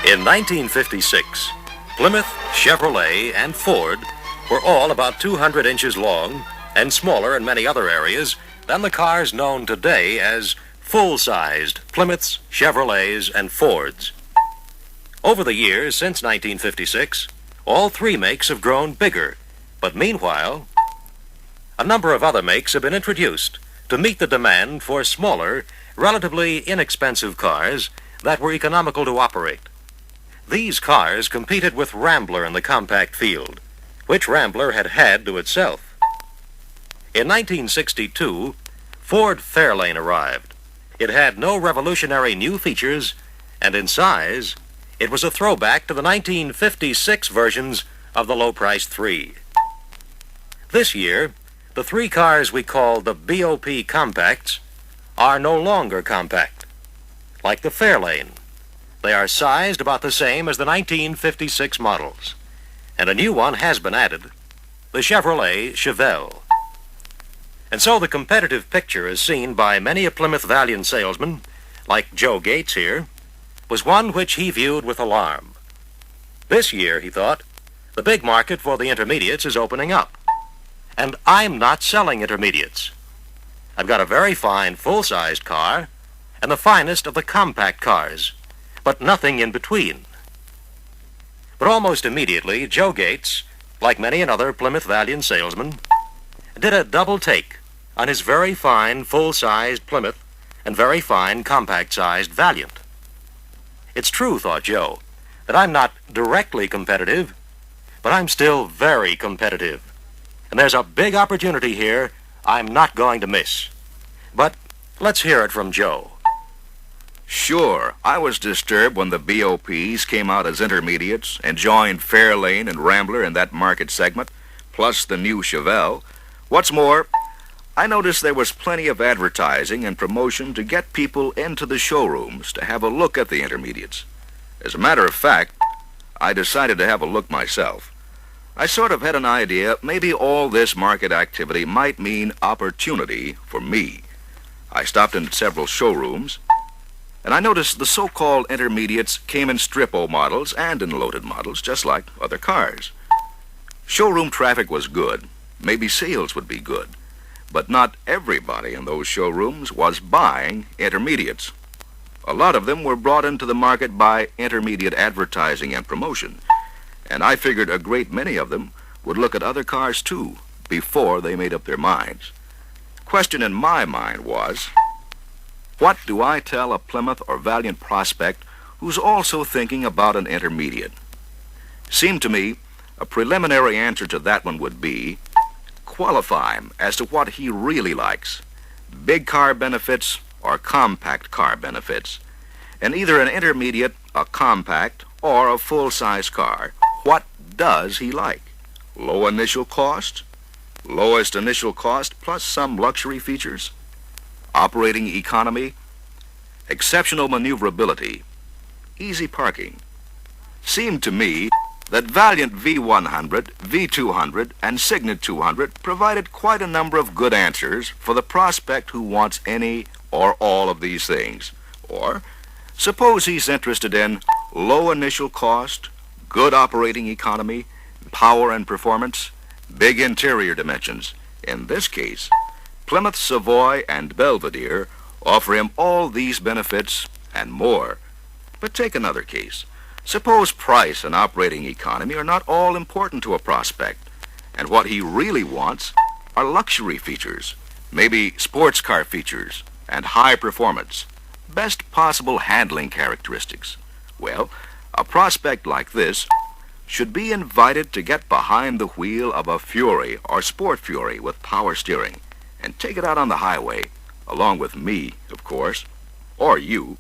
In 1956, Plymouth, Chevrolet, and Ford were all about 200 inches long and smaller in many other areas than the cars known today as full-sized Plymouths, Chevrolets, and Fords. Over the years since 1956, all three makes have grown bigger, but meanwhile, a number of other makes have been introduced to meet the demand for smaller, relatively inexpensive cars that were economical to operate. These cars competed with Rambler in the compact field, which Rambler had had to itself. In 1962, Ford Fairlane arrived. It had no revolutionary new features, and in size, it was a throwback to the 1956 versions of the low-price 3. This year, the three cars we call the BOP compacts are no longer compact. Like the Fairlane, they are sized about the same as the 1956 models, and a new one has been added, the Chevrolet Chevelle. And so the competitive picture as seen by many a Plymouth Valiant salesman, like Joe Gates here, was one which he viewed with alarm. This year, he thought, the big market for the intermediates is opening up, and I'm not selling intermediates. I've got a very fine full-sized car and the finest of the compact cars, but nothing in between. But almost immediately, Joe Gates, like many another Plymouth Valiant salesman, did a double take on his very fine full-sized Plymouth and very fine compact-sized Valiant. It's true, thought Joe, that I'm not directly competitive, but I'm still very competitive. And there's a big opportunity here I'm not going to miss. But let's hear it from Joe. Sure, I was disturbed when the BOPs came out as intermediates and joined Fairlane and Rambler in that market segment, plus the new Chevelle. What's more, I noticed there was plenty of advertising and promotion to get people into the showrooms to have a look at the intermediates. As a matter of fact, I decided to have a look myself. I sort of had an idea maybe all this market activity might mean opportunity for me. I stopped in several showrooms, and I noticed the so-called intermediates came in strip-O models and in loaded models, just like other cars. Showroom traffic was good. Maybe sales would be good. But not everybody in those showrooms was buying intermediates. A lot of them were brought into the market by intermediate advertising and promotion, and I figured a great many of them would look at other cars too before they made up their minds. Question in my mind was, what do I tell a Plymouth or Valiant prospect who's also thinking about an intermediate? Seemed to me a preliminary answer to that one would be, qualify him as to what he really likes, big car benefits or compact car benefits. And either an intermediate, a compact, or a full-size car, what does he like? Low initial cost? Lowest initial cost plus some luxury features? Operating economy? Exceptional maneuverability? Easy parking? Seemed to me that Valiant V100, V200, and Signet 200 provided quite a number of good answers for the prospect who wants any or all of these things. Or, suppose he's interested in low initial cost, good operating economy, power and performance, big interior dimensions. In this case, Plymouth Savoy and Belvedere offer him all these benefits and more. But take another case. Suppose price and operating economy are not all important to a prospect, and what he really wants are luxury features, maybe sports car features, and high performance, best possible handling characteristics. Well, a prospect like this should be invited to get behind the wheel of a Fury or Sport Fury with power steering and take it out on the highway, along with me, of course, or you.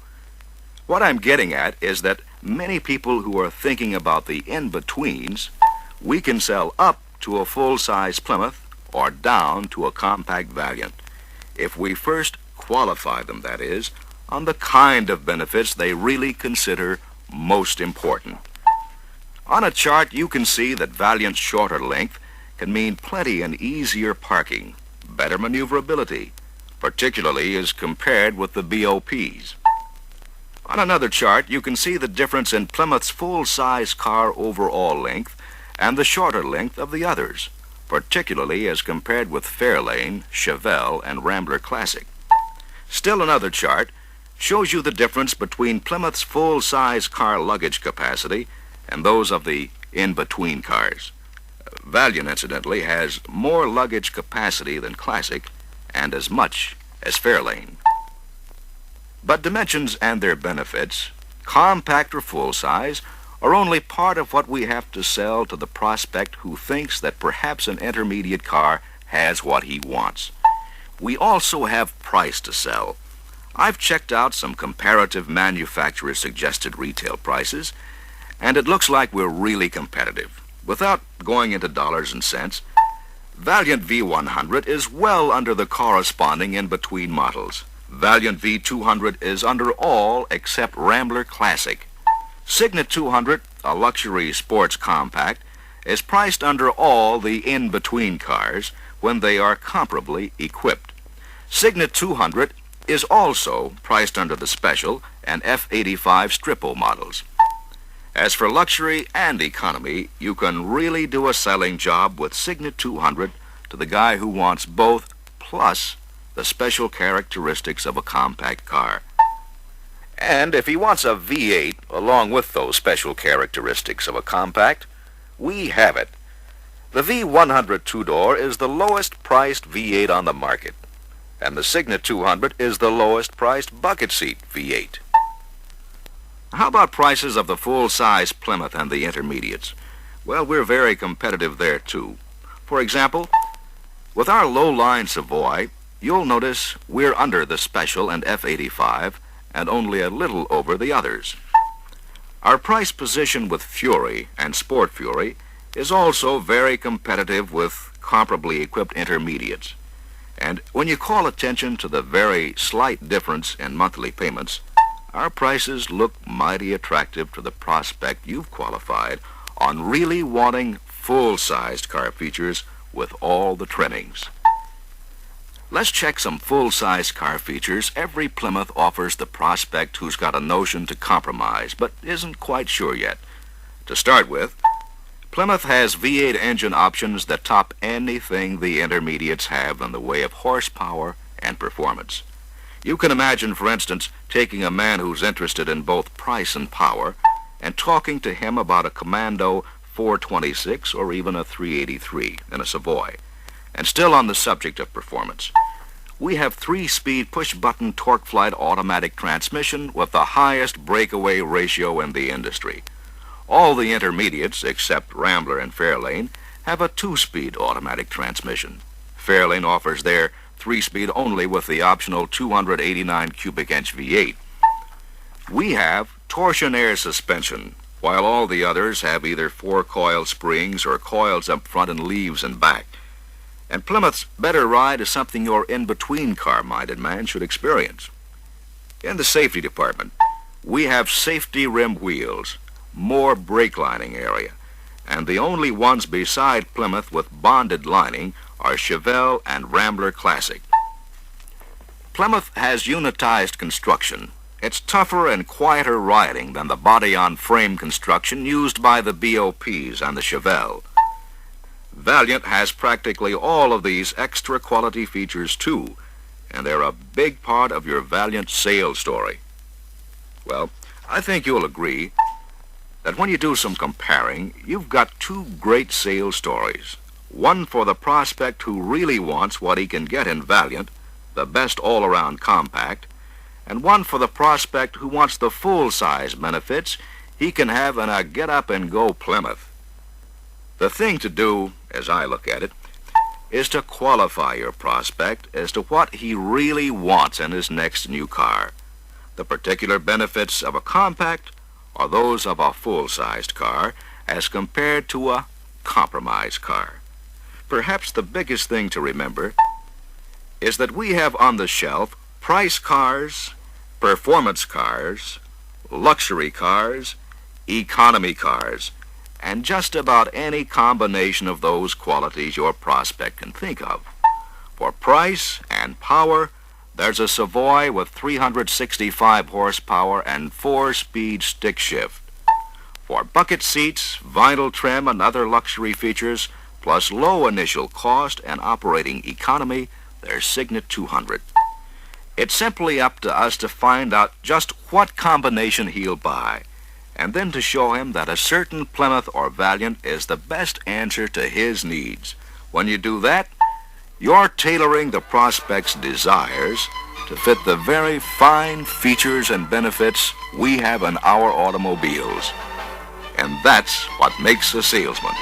What I'm getting at is that many people who are thinking about the in-betweens, we can sell up to a full-size Plymouth or down to a compact Valiant, if we first qualify them, that is, on the kind of benefits they really consider most important. On a chart, you can see that Valiant's shorter length can mean plenty and easier parking, better maneuverability, particularly as compared with the BOPs. On another chart, you can see the difference in Plymouth's full-size car overall length and the shorter length of the others, particularly as compared with Fairlane, Chevelle, and Rambler Classic. Still another chart shows you the difference between Plymouth's full-size car luggage capacity and those of the in-between cars. Valiant, incidentally, has more luggage capacity than Classic and as much as Fairlane. But dimensions and their benefits, compact or full-size, are only part of what we have to sell to the prospect who thinks that perhaps an intermediate car has what he wants. We also have price to sell. I've checked out some comparative manufacturer-suggested retail prices, and it looks like we're really competitive. Without going into dollars and cents, Valiant V100 is well under the corresponding in-between models. Valiant V200 is under all except Rambler Classic. Signet 200, a luxury sports compact, is priced under all the in-between cars when they are comparably equipped. Signet 200 is also priced under the Special and F85 Strippo models. As for luxury and economy, you can really do a selling job with Signet 200 to the guy who wants both, plus the special characteristics of a compact car. And if he wants a V8 along with those special characteristics of a compact, we have it. The V100 two-door is the lowest priced V8 on the market, and the Signet 200 is the lowest priced bucket seat V8. How about prices of the full-size Plymouth and the intermediates? Well, we're very competitive there, too. For example, with our low-line Savoy, you'll notice we're under the Special and F85 and only a little over the others. Our price position with Fury and Sport Fury is also very competitive with comparably equipped intermediates. And when you call attention to the very slight difference in monthly payments, our prices look mighty attractive to the prospect you've qualified on really wanting full-sized car features with all the trimmings. Let's check some full-size car features every Plymouth offers the prospect who's got a notion to compromise but isn't quite sure yet. To start with, Plymouth has V8 engine options that top anything the intermediates have in the way of horsepower and performance. You can imagine, for instance, taking a man who's interested in both price and power and talking to him about a Commando 426 or even a 383 in a Savoy. And still on the subject of performance, we have 3-speed push-button torque-flight automatic transmission with the highest breakaway ratio in the industry. All the intermediates, except Rambler and Fairlane, have a 2-speed automatic transmission. Fairlane offers their 3-speed only with the optional 289 cubic inch V8. We have torsion air suspension, while all the others have either 4-coil springs or coils up front and leaves in back. And Plymouth's better ride is something your in-between car-minded man should experience. In the safety department, we have safety rim wheels, more brake lining area, and the only ones beside Plymouth with bonded lining are Chevelle and Rambler Classic. Plymouth has unitized construction. It's tougher and quieter riding than the body-on-frame construction used by the BOPs and the Chevelle. Valiant has practically all of these extra quality features too, and they're a big part of your Valiant sales story. Well, I think you'll agree that when you do some comparing, you've got two great sales stories. One for the prospect who really wants what he can get in Valiant, the best all-around compact, and one for the prospect who wants the full-size benefits he can have in a get-up-and-go Plymouth. The thing to do, as I look at it, is to qualify your prospect as to what he really wants in his next new car. The particular benefits of a compact are those of a full-sized car as compared to a compromise car. Perhaps the biggest thing to remember is that we have on the shelf price cars, performance cars, luxury cars, economy cars, and just about any combination of those qualities your prospect can think of. For price and power, there's a Savoy with 365 horsepower and 4-speed stick shift. For bucket seats, vinyl trim, and other luxury features, plus low initial cost and operating economy, there's Signet 200. It's simply up to us to find out just what combination he'll buy, and then to show him that a certain Plymouth or Valiant is the best answer to his needs. When you do that, you're tailoring the prospect's desires to fit the very fine features and benefits we have in our automobiles. And that's what makes a salesman.